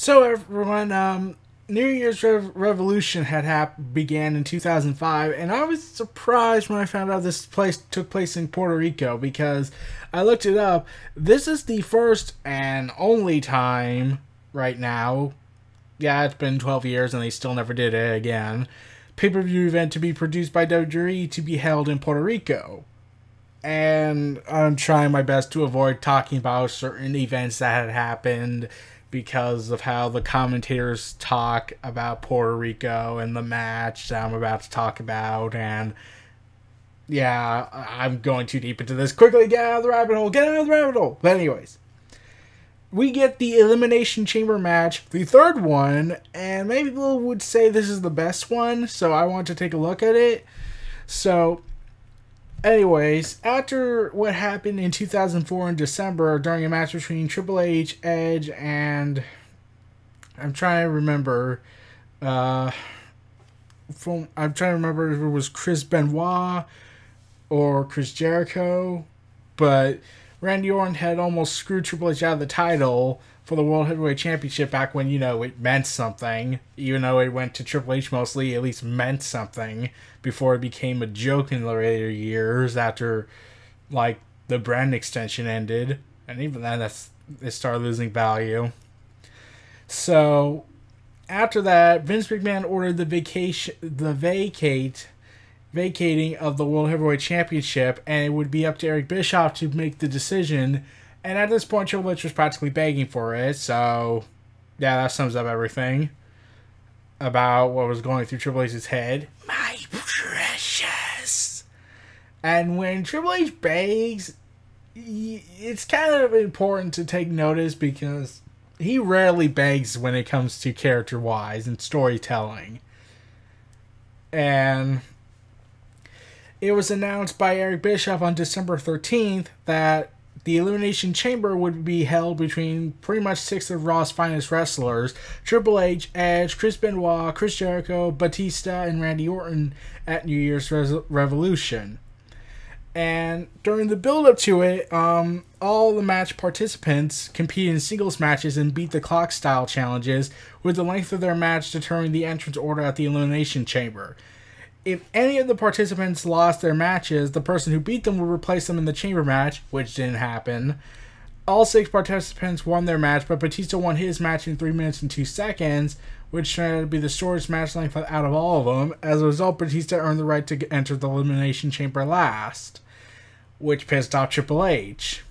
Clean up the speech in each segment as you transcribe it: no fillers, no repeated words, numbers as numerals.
So everyone, New Year's Revolution began in 2005, and I was surprised when I found out this place took place in Puerto Rico because I looked it up. This is the first and only time right now. Yeah, it's been 12 years and they still never did it again. Pay-per-view event to be produced by WWE to be held in Puerto Rico. And I'm trying my best to avoid talking about certain events that had happened because of how the commentators talk about Puerto Rico and the match that I'm about to talk about. And yeah, I'm going too deep into this. Quickly, get out of the rabbit hole. Get out of the rabbit hole. But anyways, we get the Elimination Chamber match, the third one, and many people would say this is the best one, so I want to take a look at it. So anyways, after what happened in 2004 in December during a match between Triple H, Edge, and I'm trying to remember, if it was Chris Benoit or Chris Jericho, but Randy Orton had almost screwed Triple H out of the title for the World Heavyweight Championship back when, it meant something. Even though it went to Triple H mostly, it at least meant something before it became a joke in the later years after, the brand extension ended. And even then, it started losing value. So, after that, Vince McMahon ordered the vacating of the World Heavyweight Championship, and it would be up to Eric Bischoff to make the decision. And at this point, Triple H was practically begging for it, so yeah, that sums up everything about what was going through Triple H's head. My precious! And when Triple H begs, it's kind of important to take notice because he rarely begs when it comes to character-wise and storytelling. And it was announced by Eric Bischoff on December 13th that the Elimination Chamber would be held between pretty much 6 of Raw's finest wrestlers: Triple H, Edge, Chris Benoit, Chris Jericho, Batista, and Randy Orton at New Year's Revolution. And during the build-up to it, all the match participants compete in singles matches and beat the clock style challenges, with the length of their match determining the entrance order at the Elimination Chamber. If any of the participants lost their matches, the person who beat them would replace them in the chamber match, which didn't happen. All 6 participants won their match, but Batista won his match in 3 minutes and 2 seconds, which turned out to be the shortest match length out of all of them. As a result, Batista earned the right to enter the Elimination Chamber last, which pissed off Triple H.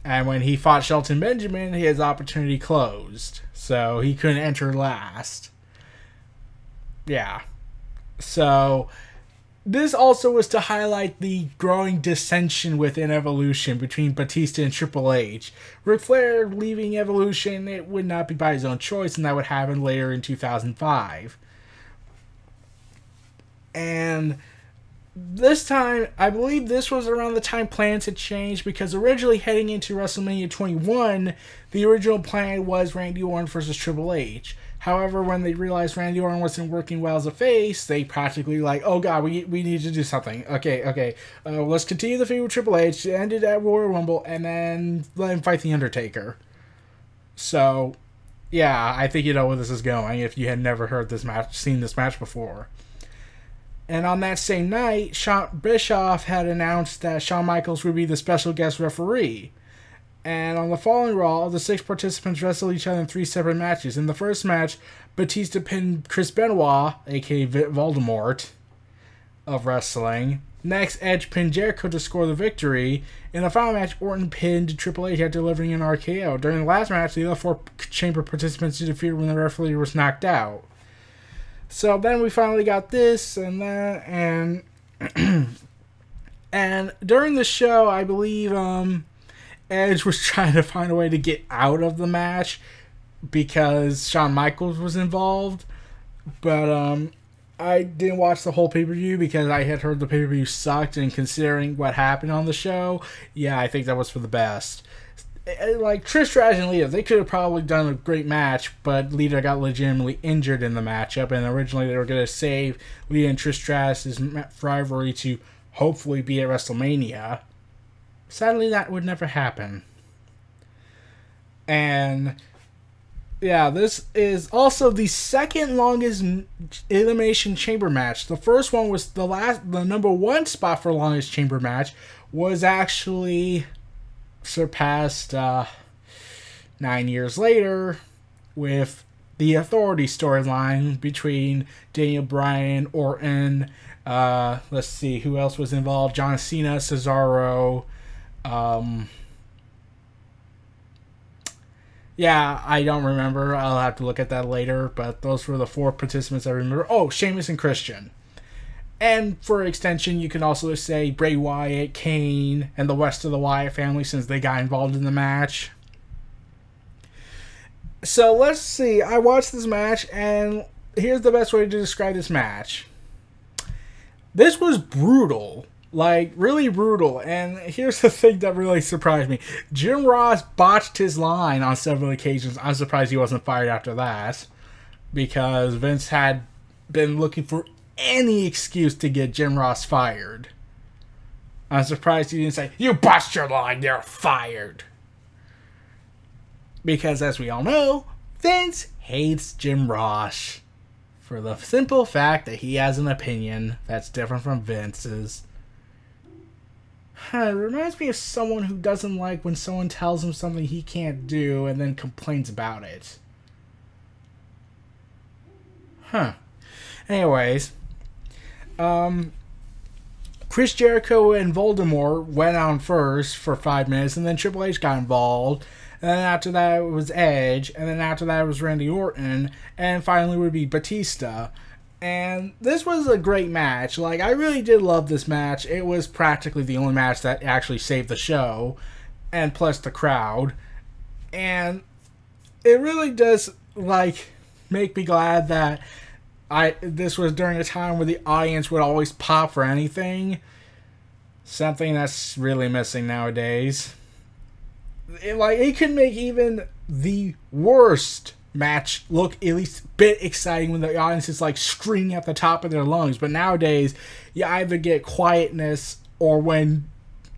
And when he fought Shelton Benjamin, his opportunity closed, so he couldn't enter last. Yeah. So, this also was to highlight the growing dissension within Evolution between Batista and Triple H. Ric Flair leaving Evolution, it would not be by his own choice, and that would happen later in 2005. And this time, I believe this was around the time plans had changed, because originally heading into WrestleMania 21, the original plan was Randy Orton versus Triple H. However, when they realized Randy Orton wasn't working well as a face, they practically oh god, we need to do something. Okay, let's continue the feud with Triple H, end it at Royal Rumble, and then let him fight The Undertaker. So, yeah, I think you know where this is going if you had never seen this match before. And on that same night, Bischoff had announced that Shawn Michaels would be the special guest referee. And on the following Raw, the 6 participants wrestled each other in 3 separate matches. In the first match, Batista pinned Chris Benoit, aka Voldemort, of wrestling. Next, Edge pinned Jericho to score the victory. In the final match, Orton pinned Triple H after delivering an RKO. During the last match, the other 4 chamber participants interfered when the referee was knocked out. So then we finally got this and that, and and during the show, I believe Edge was trying to find a way to get out of the match because Shawn Michaels was involved, but I didn't watch the whole pay-per-view because I had heard the pay-per-view sucked, and considering what happened on the show, yeah, I think that was for the best. Like Trish Stratus and Lita, they could have probably done a great match, but Lita got legitimately injured in the matchup, and originally they were going to save Lita and Trish Stratus' rivalry to hopefully be at WrestleMania. Sadly, that would never happen. And Yeah, this is also the second longest Elimination Chamber match. The first one was the number one spot for longest chamber match was actually surpassed 9 years later with the Authority storyline between Daniel Bryan, Orton, let's see, who else was involved? John Cena, Cesaro, yeah, I don't remember. I'll have to look at that later, but those were the 4 participants I remember. Oh, Sheamus and Christian. And for extension, you can also say Bray Wyatt, Kane, and the rest of the Wyatt family since they got involved in the match. So let's see. I watched this match, and here's the best way to describe this match. This was brutal. Like, really brutal. And here's the thing that really surprised me. Jim Ross botched his line on several occasions. I'm surprised he wasn't fired after that. Because Vince had been looking for any excuse to get Jim Ross fired. I'm surprised he didn't say, "You botched your line, you're fired." Because as we all know, Vince hates Jim Ross. For the simple fact that he has an opinion that's different from Vince's. It reminds me of someone who doesn't like when someone tells him something he can't do and then complains about it. Anyways. Chris Jericho and Voldemort went on first for 5 minutes, and then Triple H got involved. And then after that it was Edge, and then after that it was Randy Orton, and finally would be Batista. And this was a great match. Like, I really did love this match. It was practically the only match that actually saved the show, and plus the crowd. And it really does, like, make me glad that this was during a time where the audience would always pop for anything. Something that's really missing nowadays. It could make even the worst match look at least a bit exciting when the audience is like screaming at the top of their lungs. But nowadays, you either get quietness, or when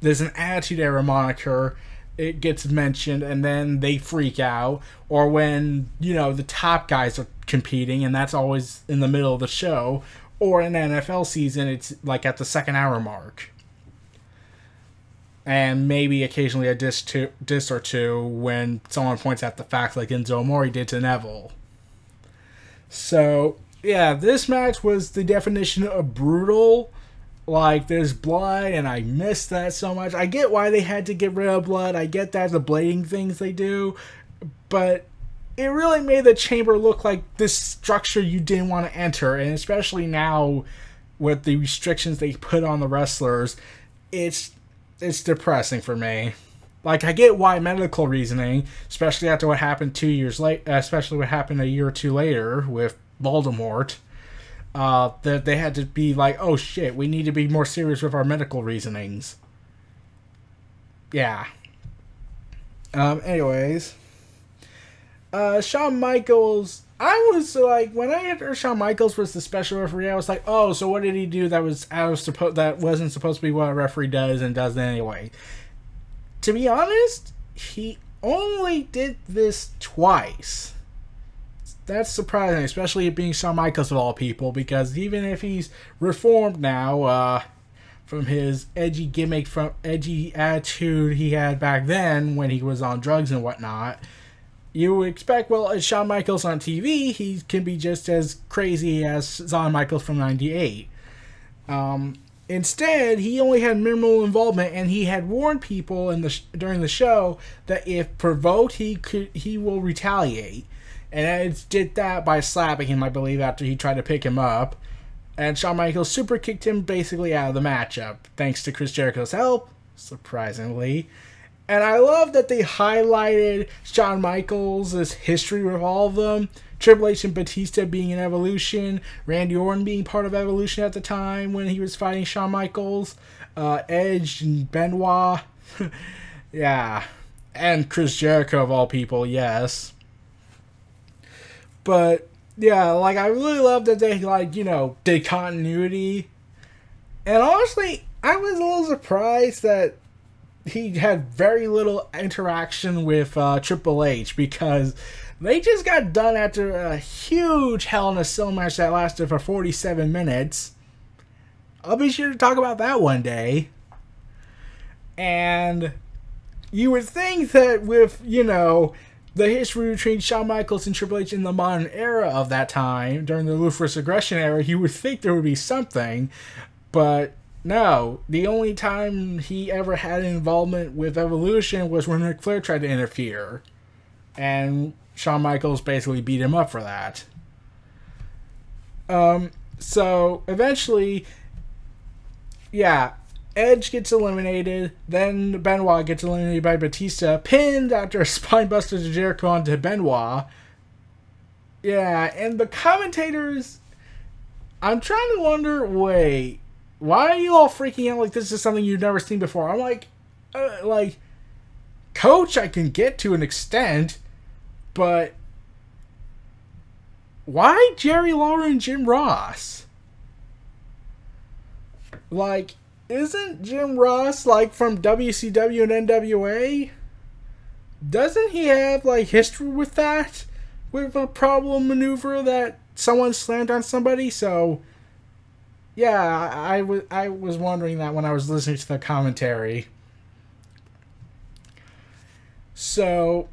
there's an Attitude Era moniker, it gets mentioned and then they freak out. Or when, you know, the top guys are competing, and that's always in the middle of the show. Or in an NFL season, it's like at the 2nd hour mark. And maybe occasionally a diss or two when someone points out the fact, like Enzo Amore did to Neville. So, yeah, this match was the definition of brutal. Like, there's blood, and I miss that so much. I get why they had to get rid of blood. I get that, the blading things they do. But it really made the chamber look like this structure you didn't want to enter. And especially now, with the restrictions they put on the wrestlers, it's depressing for me. Like, I get why medical reasoning, especially after what happened 2 years late, especially what happened a year or two later with Voldemort, that they had to be like, oh shit, we need to be more serious with our medical reasonings. Yeah. Anyways, Shawn Michaels. I was like, when I heard Shawn Michaels was the special referee, I was like, oh, so what did he do that wasn't supposed to be what a referee does and does anyway? To be honest, he only did this twice. That's surprising, especially it being Shawn Michaels of all people, because even if he's reformed now, from his edgy gimmick, from edgy attitude he had back then when he was on drugs and whatnot, you would expect, well, as Shawn Michaels on TV, he can be just as crazy as Shawn Michaels from '98. Instead, he only had minimal involvement, and he had warned people during the show that if provoked, he will retaliate. And Edge did that by slapping him, I believe, after he tried to pick him up. And Shawn Michaels super kicked him basically out of the matchup, thanks to Chris Jericho's help, surprisingly. And I love that they highlighted Shawn Michaels' history with all of them. Triple H and Batista being in Evolution. Randy Orton being part of Evolution at the time when he was fighting Shawn Michaels. Edge and Benoit. Yeah. And Chris Jericho of all people, yes. But, yeah, like, I really love that they, like, you know, did continuity. And honestly, I was a little surprised that he had very little interaction with Triple H, because They just got done after a huge Hell in a Cell match that lasted for 47 minutes. I'll be sure to talk about that one day. And you would think that with, you know, the history between Shawn Michaels and Triple H in the modern era of that time, during the Ruthless Aggression era, you would think there would be something. But no, the only time he ever had an involvement with Evolution was when Ric Flair tried to interfere. And Shawn Michaels basically beat him up for that. So eventually, yeah, Edge gets eliminated, then Benoit gets eliminated by Batista, pinned after a spinebuster to Jericho onto Benoit. Yeah, and the commentators, I'm trying to wonder, wait, why are you all freaking out like this is something you've never seen before? I'm like, Coach, I can get to an extent, but why Jerry Lawler and Jim Ross? Like, isn't Jim Ross, like, from WCW and NWA? Doesn't he have, like, history with that? With a problem maneuver that someone slammed on somebody? So, yeah, I was wondering that when I was listening to the commentary. So,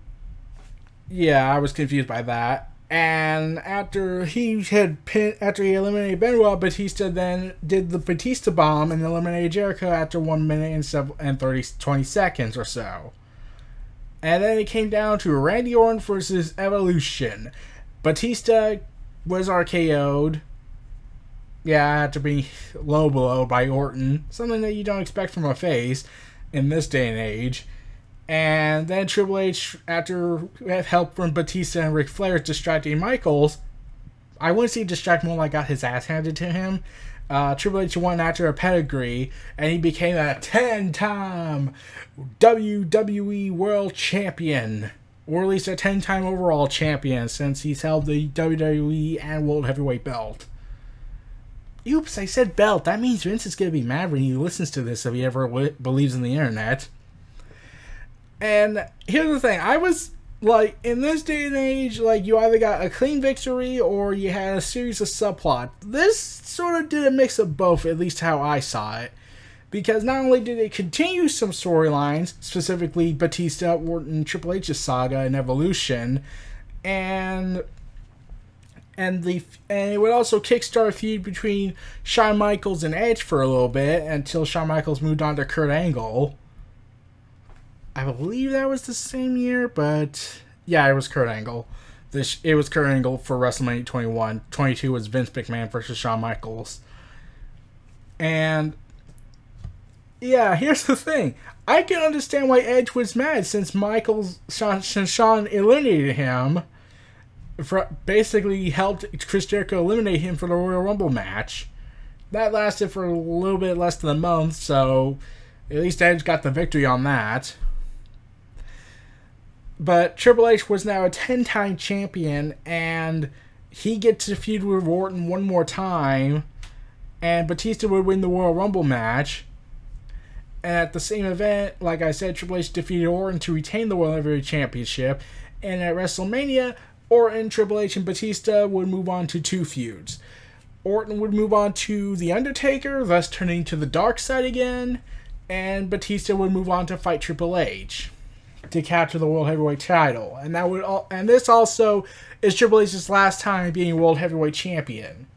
yeah, I was confused by that. And after he eliminated Benoit, Batista then did the Batista bomb and eliminated Jericho after 1 minute and 20 seconds or so. And then it came down to Randy Orton versus Evolution. Batista was RKO'd. Yeah, after being low blow by Orton. Something that you don't expect from a face in this day and age. And then Triple H, after help from Batista and Ric Flair distracting Michaels, I wouldn't say distract, more like got his ass handed to him. Triple H won after a pedigree, and he became a 10-time WWE World Champion. Or at least a 10-time overall champion, since he's held the WWE and World Heavyweight belt. Oops, I said belt. That means Vince is going to be mad when he listens to this if he ever believes in the internet. And here's the thing, I was, like, in this day and age, like, you either got a clean victory or you had a series of subplots. This sort of did a mix of both, at least how I saw it. Because not only did it continue some storylines, specifically Batista, Orton, Triple H's saga and Evolution, and it would also kickstart a feud between Shawn Michaels and Edge for a little bit, until Shawn Michaels moved on to Kurt Angle. I believe that was the same year, but yeah, it was Kurt Angle. It was Kurt Angle for WrestleMania 21. 22 was Vince McMahon versus Shawn Michaels. And yeah, here's the thing. I can understand why Edge was mad since Shawn eliminated him. Basically helped Chris Jericho eliminate him for the Royal Rumble match. That lasted for a little bit less than a month, so at least Edge got the victory on that. But Triple H was now a 10-time champion, and he gets to feud with Orton one more time, and Batista would win the Royal Rumble match. And at the same event, like I said, Triple H defeated Orton to retain the World Heavyweight Championship, and at WrestleMania, Orton, Triple H, and Batista would move on to 2 feuds. Orton would move on to The Undertaker, thus turning to the dark side again, and Batista would move on to fight Triple H to capture the World Heavyweight title. And this also is Triple H's last time being World Heavyweight Champion.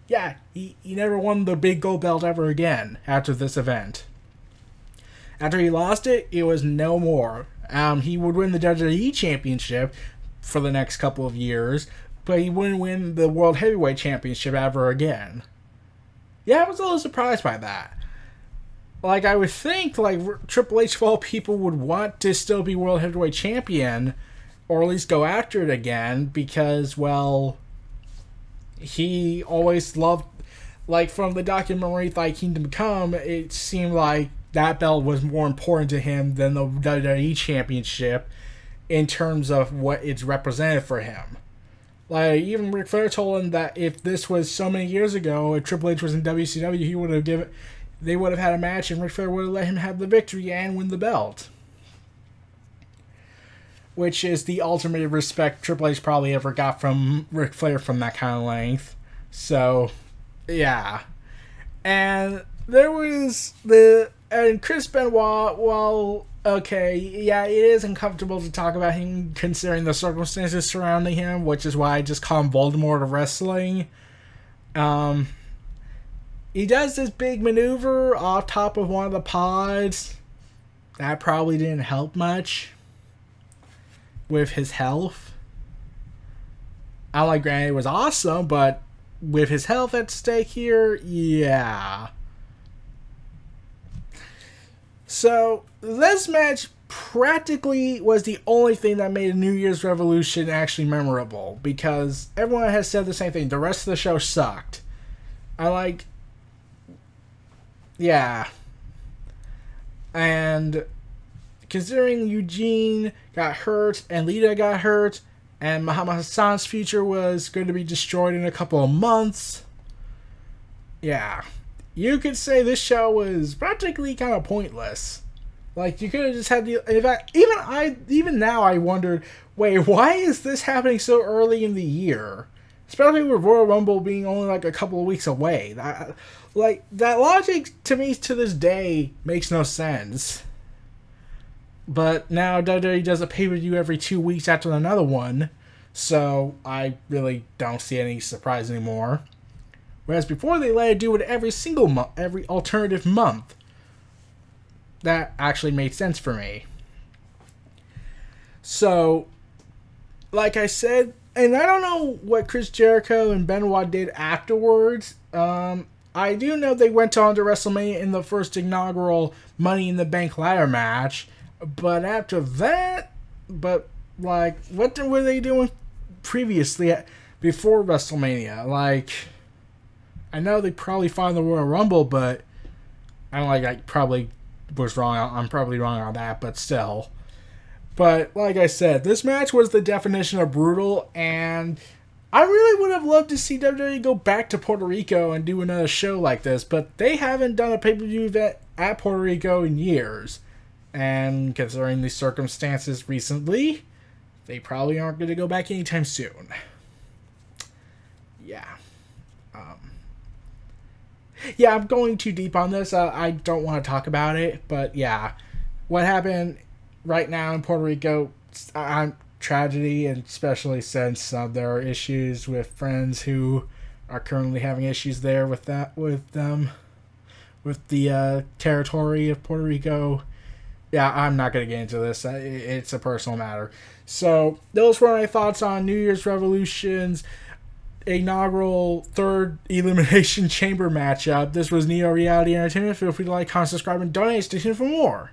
Yeah, he never won the big gold belt ever again after this event. After he lost it, it was no more. He would win the WWE Championship for the next couple of years, but he wouldn't win the World Heavyweight Championship ever again. Yeah, I was a little surprised by that. Like, I would think, like, Triple H, of all people, would want to still be World Heavyweight Champion, or at least go after it again, because, well, he always loved, like, from the documentary Thy Kingdom Come, it seemed like that belt was more important to him than the WWE Championship in terms of what it's represented for him. Like, even Ric Flair told him that if this was so many years ago, if Triple H was in WCW, they would have had a match and Ric Flair would have let him have the victory and win the belt. which is the ultimate respect Triple H probably ever got from Ric Flair from that kind of length. So, yeah. And there was and Chris Benoit, well, okay, yeah, it is uncomfortable to talk about him considering the circumstances surrounding him, which is why I just call him Voldemort of wrestling. He does this big maneuver off top of one of the pods. That probably didn't help much with his health. I like, granted, it was awesome, but with his health at stake here, yeah. So, this match practically was the only thing that made a New Year's Revolution actually memorable, because everyone has said the same thing. The rest of the show sucked. Yeah. And considering Eugene got hurt and Lita got hurt and Muhammad Hassan's future was going to be destroyed in a couple of months, yeah, you could say this show was practically kind of pointless. Like, you could have just had the... In fact, even now I wondered, wait, why is this happening so early in the year? Especially with Royal Rumble being only like a couple of weeks away. That logic to me to this day makes no sense. But now WWE does a pay-per-view every 2 weeks after another one, so I really don't see any surprise anymore. Whereas before they let it do it every single month, every alternative month. That actually made sense for me. So, like I said, and I don't know what Chris Jericho and Benoit did afterwards. I do know they went on to WrestleMania in the first inaugural Money in the Bank ladder match. But after that, what were they doing previously before WrestleMania? Like, I know they probably fought in the Royal Rumble, but I probably was wrong. I'm probably wrong on that, but still. But like I said, this match was the definition of brutal, and I really would have loved to see WWE go back to Puerto Rico and do another show like this, but they haven't done a pay-per-view event at Puerto Rico in years. And considering the circumstances recently, they probably aren't going to go back anytime soon. Yeah. Yeah, I'm going too deep on this. I don't want to talk about it, but yeah. What happened right now in Puerto Rico, tragedy, and especially since there are issues with friends who are currently having issues there with the territory of Puerto Rico. Yeah, I'm not going to get into this. It's a personal matter. So, those were my thoughts on New Year's Revolution's inaugural third Elimination Chamber matchup. This was Neo Reality Entertainment. Feel free to like, comment, subscribe, and donate. Stay tuned for more.